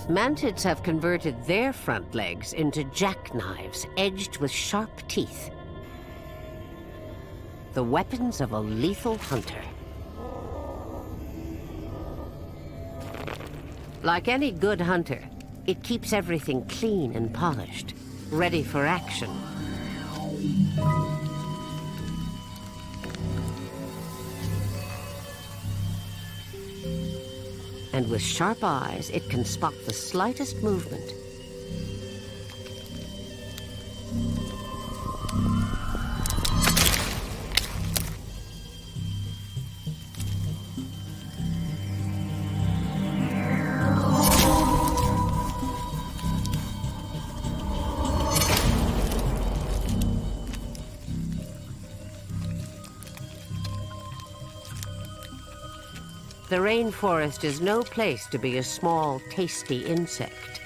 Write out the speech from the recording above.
Mantids have converted their front legs into jackknives edged with sharp teeth. The weapons of a lethal hunter. Like any good hunter, it keeps everything clean and polished, ready for action. And with sharp eyes, it can spot the slightest movement. The rainforest is no place to be a small, tasty insect.